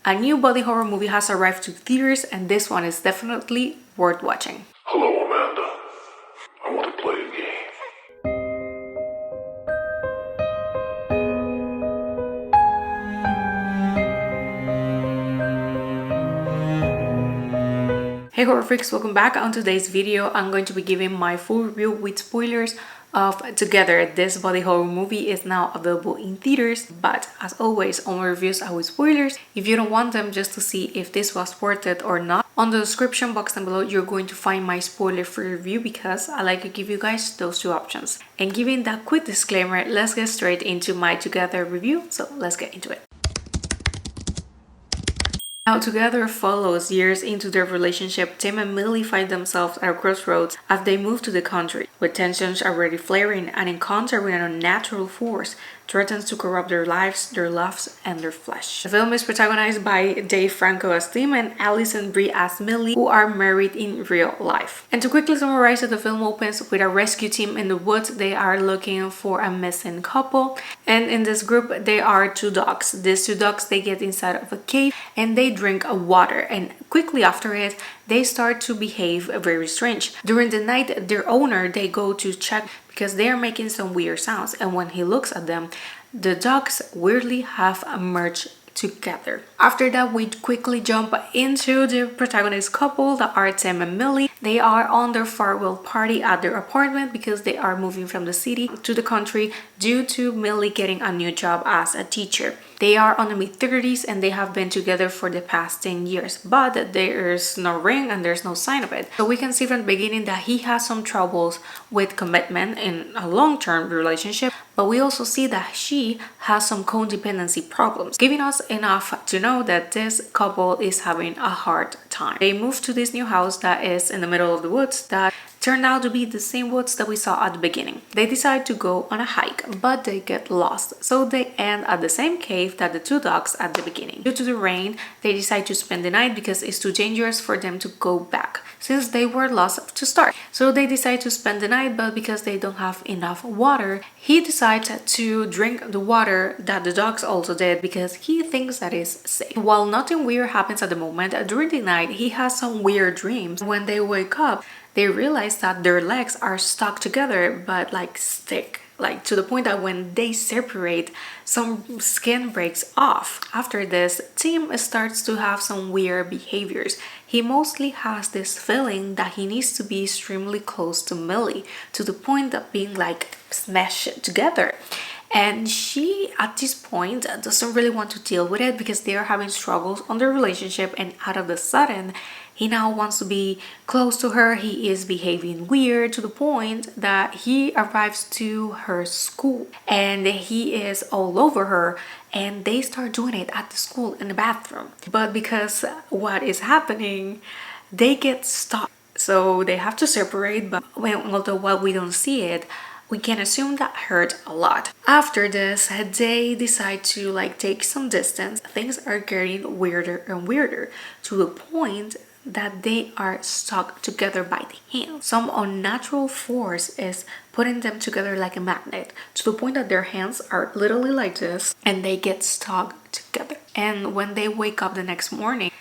A new body horror movie has arrived to theaters, and this one is definitely worth watching. Hello, Amanda. I want to play a game. Hey horror freaks, welcome back. On today's video, I'm going to be giving my full review with spoilers of Together. This body horror movie is now available in theaters, but as always, all my reviews are with spoilers. If you don't want them just to see if this was worth it or not, on the description box down below, you're going to find my spoiler-free review because I like to give you guys those two options. And given that quick disclaimer, let's get straight into my Together review. So let's get into it. Now, Together follows years into their relationship. Tim and Millie find themselves at a crossroads as they move to the country, with tensions already flaring. An encounter with an unnatural force threatens to corrupt their lives, their loves, and their flesh. The film is protagonized by Dave Franco as Tim and Alison Brie as Millie, who are married in real life. And to quickly summarize it, the film opens with a rescue team in the woods. They are looking for a missing couple, and in this group there are two dogs. These two dogs, they get inside of a cave and they drink water, and quickly after it they start to behave very strange. During the night, their owner, they go to check because they are making some weird sounds, and when he looks at them, the dogs weirdly have merged together. After that, we quickly jump into the protagonist couple that are Tim and Millie. They are on their farewell party at their apartment because they are moving from the city to the country due to Millie getting a new job as a teacher. They are on the mid-30s and they have been together for the past 10 years, but there's no ring and there's no sign of it. So we can see from the beginning that he has some troubles with commitment in a long-term relationship, but we also see that she has some codependency problems, giving us enough to know that this couple is having a hard time. They move to this new house that is in the middle of the woods that turned out to be the same woods that we saw at the beginning. They decide to go on a hike, but they get lost, so they end at the same cave that the two dogs at the beginning. Due to the rain, they decide to spend the night because it's too dangerous for them to go back, since they were lost to start. So they decide to spend the night, but because they don't have enough water, he decides to drink the water that the dogs also did because he thinks that is safe. While nothing weird happens at the moment, during the night he has some weird dreams. When they wake up, they realize that their legs are stuck together, but like stick, like to the point that when they separate, some skin breaks off. After this, Tim starts to have some weird behaviors. He mostly has this feeling that he needs to be extremely close to Millie, to the point of being like smashed together. And she, at this point, doesn't really want to deal with it because they are having struggles on their relationship, and out of the sudden, he now wants to be close to her. He is behaving weird to the point that he arrives to her school and he is all over her, and they start doing it at the school in the bathroom. But because what is happening, they get stuck. So they have to separate, but although while we don't see it, we can assume that hurt a lot. After this, they decide to take some distance. Things are getting weirder and weirder to the point that they are stuck together by the hand. Some unnatural force is putting them together like a magnet, to the point that their hands are literally like this and they get stuck together. And when they wake up the next morning,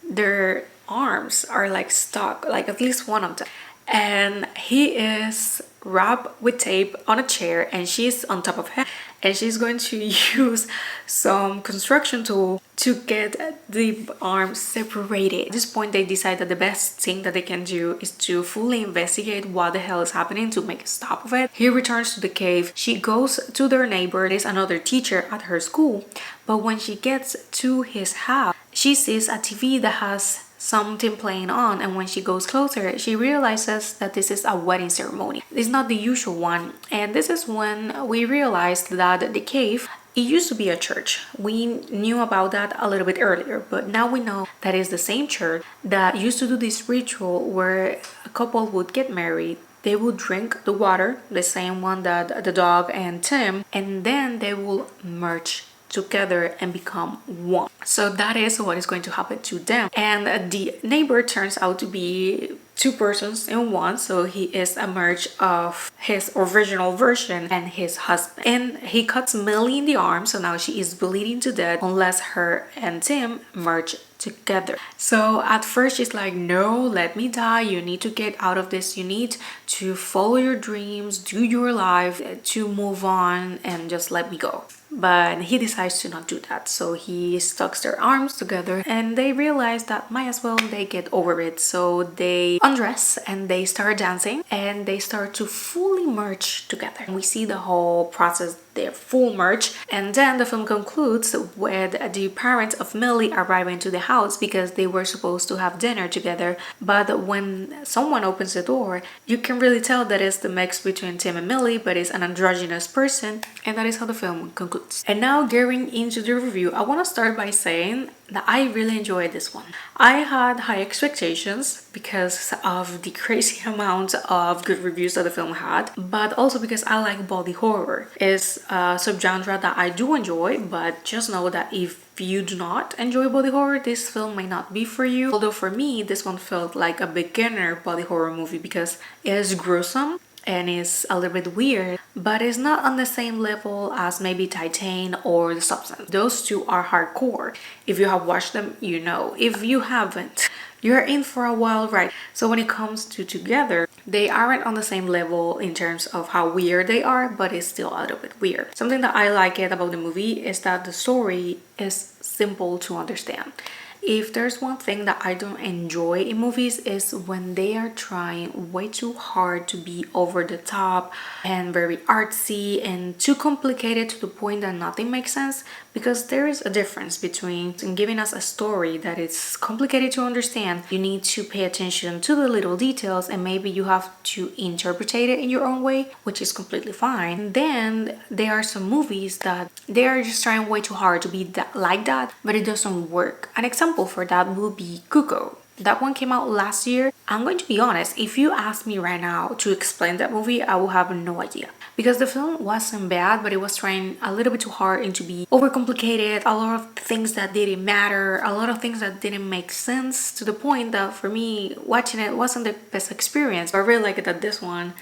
their arms are stuck, at least one of them. And he is wrapped with tape on a chair and she's on top of him, and she's going to use some construction tool to get the arms separated. At this point, they decide that the best thing that they can do is to fully investigate what the hell is happening to make a stop of it. He returns to the cave. She goes to their neighbor. There's another teacher at her school, but when she gets to his house, she sees a TV that has something playing on, and when she goes closer, she realizes that this is a wedding ceremony. It's not the usual one, and this is when we realized that the cave, it used to be a church. We knew about that a little bit earlier, but now we know that it's the same church that used to do this ritual where a couple would get married. They would drink the water, the same one that the dog and Tim, and then they will merge together and become one. So that is what is going to happen to them. And the neighbor turns out to be two persons in one, so he is a merge of his original version and his husband. And he cuts Millie in the arm, so now she is bleeding to death unless her and Tim merge together. So at first she's like, no, let me die, you need to get out of this, you need to follow your dreams, do your life, to move on and just let me go. But he decides to not do that, so he stucks their arms together and they realize that might as well they get over it. So they undress and they start dancing and they start to fully merge together. And we see the whole process, their full merge. And then the film concludes with the parents of Millie arriving to the house because they were supposed to have dinner together. But when someone opens the door, you can really tell that it's the mix between Tim and Millie, but it's an androgynous person. And that is how the film concludes. And now getting into the review, I want to start by saying that I really enjoyed this one. I had high expectations because of the crazy amount of good reviews that the film had, but also because I like body horror. It's a subgenre that I do enjoy, but just know that if you do not enjoy body horror, this film may not be for you. Although for me, this one felt like a beginner body horror movie because it is gruesome and is a little bit weird, but it's not on the same level as maybe Titan or The Substance. Those two are hardcore. If you have watched them, you know. If you haven't, you're in for a wild ride. So when it comes to Together, they aren't on the same level in terms of how weird they are, but it's still a little bit weird. Something that I like it about the movie is that the story is simple to understand. If there's one thing that I don't enjoy in movies is when they are trying way too hard to be over the top and very artsy and too complicated to the point that nothing makes sense, because there is a difference between giving us a story that is complicated to understand. You need to pay attention to the little details and maybe you have to interpret it in your own way, which is completely fine. And then there are some movies that they are just trying way too hard to be like that, but it doesn't work. An example for that will be Cuckoo. That one came out last year. I'm going to be honest, if you ask me right now to explain that movie, I will have no idea. Because the film wasn't bad, but it was trying a little bit too hard and to be overcomplicated, a lot of things that didn't matter, a lot of things that didn't make sense, to the point that for me, watching it wasn't the best experience. But I really like it that this one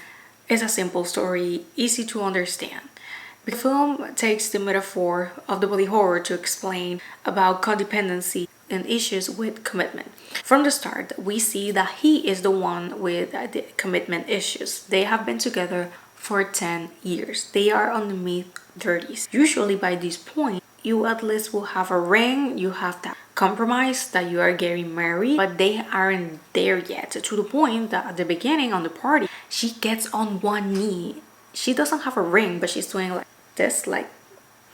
is a simple story, easy to understand. The film takes the metaphor of the body horror to explain about codependency and issues with commitment. From the start, we see that he is the one with the commitment issues. They have been together for 10 years. They are on the mid-30s. Usually by this point, you at least will have a ring, you have that compromise that you are getting married, but they aren't there yet, to the point that at the beginning on the party, she gets on one knee. She doesn't have a ring, but she's doing like this, like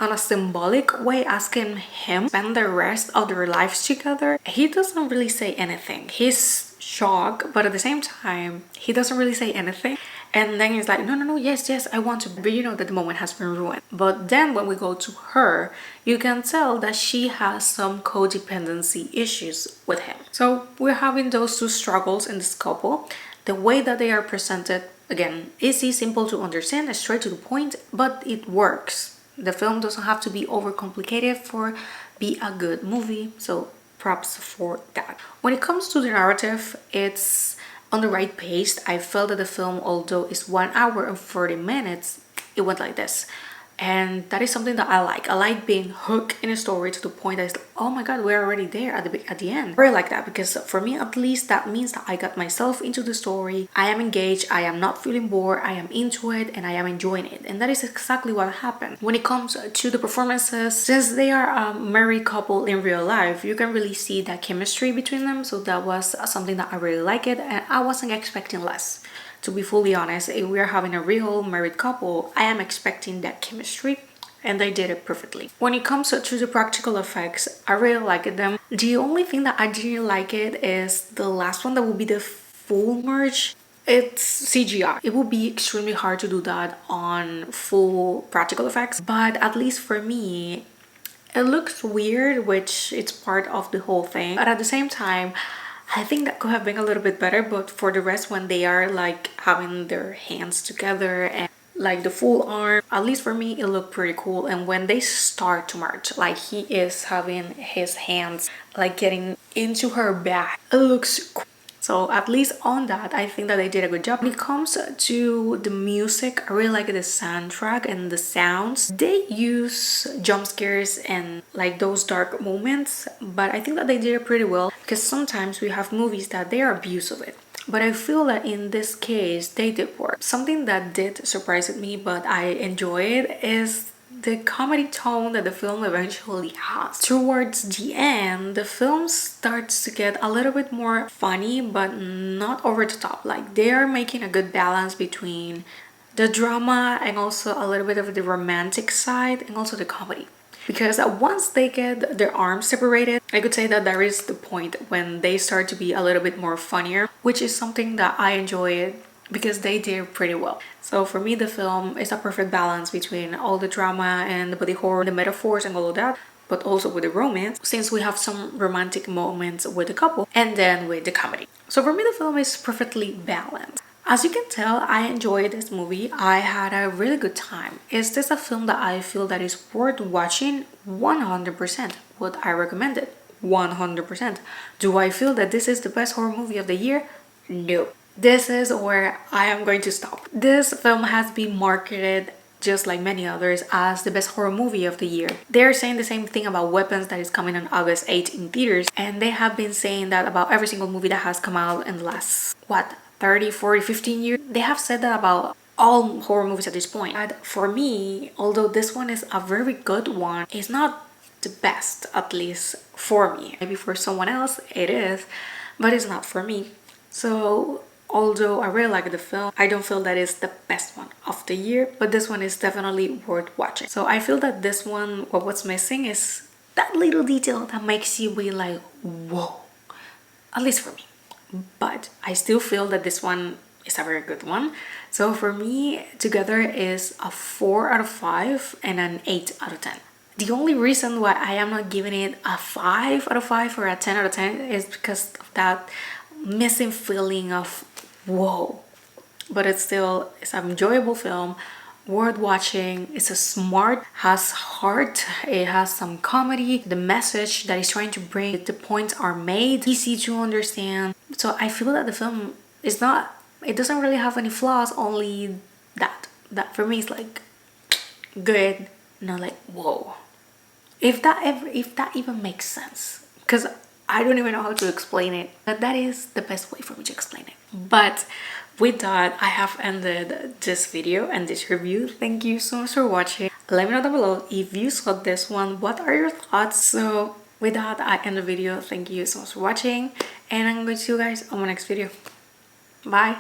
on a symbolic way, asking him to spend the rest of their lives together. He doesn't really say anything. He's shocked, but at the same time, he doesn't really say anything. And then he's like, no, yes, I want to. But you know that the moment has been ruined. But then when we go to her, you can tell that she has some codependency issues with him. So we're having those two struggles in this couple. The way that they are presented, again, easy, simple to understand, straight to the point, but it works. The film doesn't have to be overcomplicated for be a good movie, so props for that. When it comes to the narrative, it's on the right pace. I felt that the film, although it's 1 hour and 40 minutes, it went like this. And that is something that I like. I like being hooked in a story to the point that it's like, oh my god, we're already there at the end. I really like that, because for me at least, that means that I got myself into the story. I am engaged, I am not feeling bored, I am into it, and I am enjoying it. And that is exactly what happened. When it comes to the performances, since they are a married couple in real life, you can really see that chemistry between them. So that was something that I really liked, and I wasn't expecting less. To be fully honest, if we are having a real married couple, I am expecting that chemistry, and they did it perfectly. When it comes to the practical effects, I really liked them. The only thing that I didn't like it is the last one, that will be the full merge. It's CGI. It will be extremely hard to do that on full practical effects, but at least for me, it looks weird, which it's part of the whole thing. But at the same time, I think that could have been a little bit better. But for the rest, when they are like having their hands together and like the full arm. At least for me, it looked pretty cool. And when they start to march, like he is having his hands like getting into her back, it looks cool. So at least on that, I think that they did a good job. When it comes to the music, I really like the soundtrack and the sounds. They use jump scares and like those dark moments, but I think that they did it pretty well, because sometimes we have movies that they are abuse of it. But I feel that in this case, they did work. Something that did surprise me, but I enjoyed, is the comedy tone that the film eventually has. Towards the end, the film starts to get a little bit more funny, but not over the top. Like they are making a good balance between the drama and also a little bit of the romantic side and also the comedy. Because once they get their arms separated, I could say that there is the point when they start to be a little bit more funnier, which is something that I enjoyed because they did pretty well. So for me, the film is a perfect balance between all the drama and the body horror, the metaphors and all of that, but also with the romance, since we have some romantic moments with the couple and then with the comedy. So for me, the film is perfectly balanced. As you can tell, I enjoyed this movie. I had a really good time. Is this a film that I feel that is worth watching? 100%. Would I recommend it? 100%. Do I feel that this is the best horror movie of the year? No. This is where I am going to stop. This film has been marketed, just like many others, as the best horror movie of the year. They're saying the same thing about Weapons that is coming on August 8th in theaters, and they have been saying that about every single movie that has come out in the last, 30, 40, 15 years. They have said that about all horror movies at this point. But for me, although this one is a very good one, it's not the best, at least for me. Maybe for someone else it is, but it's not for me. So although I really like the film, I don't feel that it's the best one of the year, but this one is definitely worth watching. So I feel that this one, what's missing is that little detail that makes you be like, whoa, at least for me. But I still feel that this one is a very good one. So for me, together is a 4 out of 5 and an 8 out of 10. The only reason why I am not giving it a 5 out of 5 or a 10 out of 10 is because of that missing feeling of whoa. But it's still, it's an enjoyable film, worth watching. It's a smart, has heart, it has some comedy, the message that it's trying to bring, the points are made, easy to understand. So I feel that the film is not, it doesn't really have any flaws, only that for me is like good, not like whoa. If that even makes sense, because I don't even know how to explain it, but that is the best way for me to explain it. But with that, I have ended this video and this review. Thank you so much for watching. Let me know down below if you saw this one, what are your thoughts? So with that, I end the video. Thank you so much for watching, and I'm going to see you guys on my next video. Bye.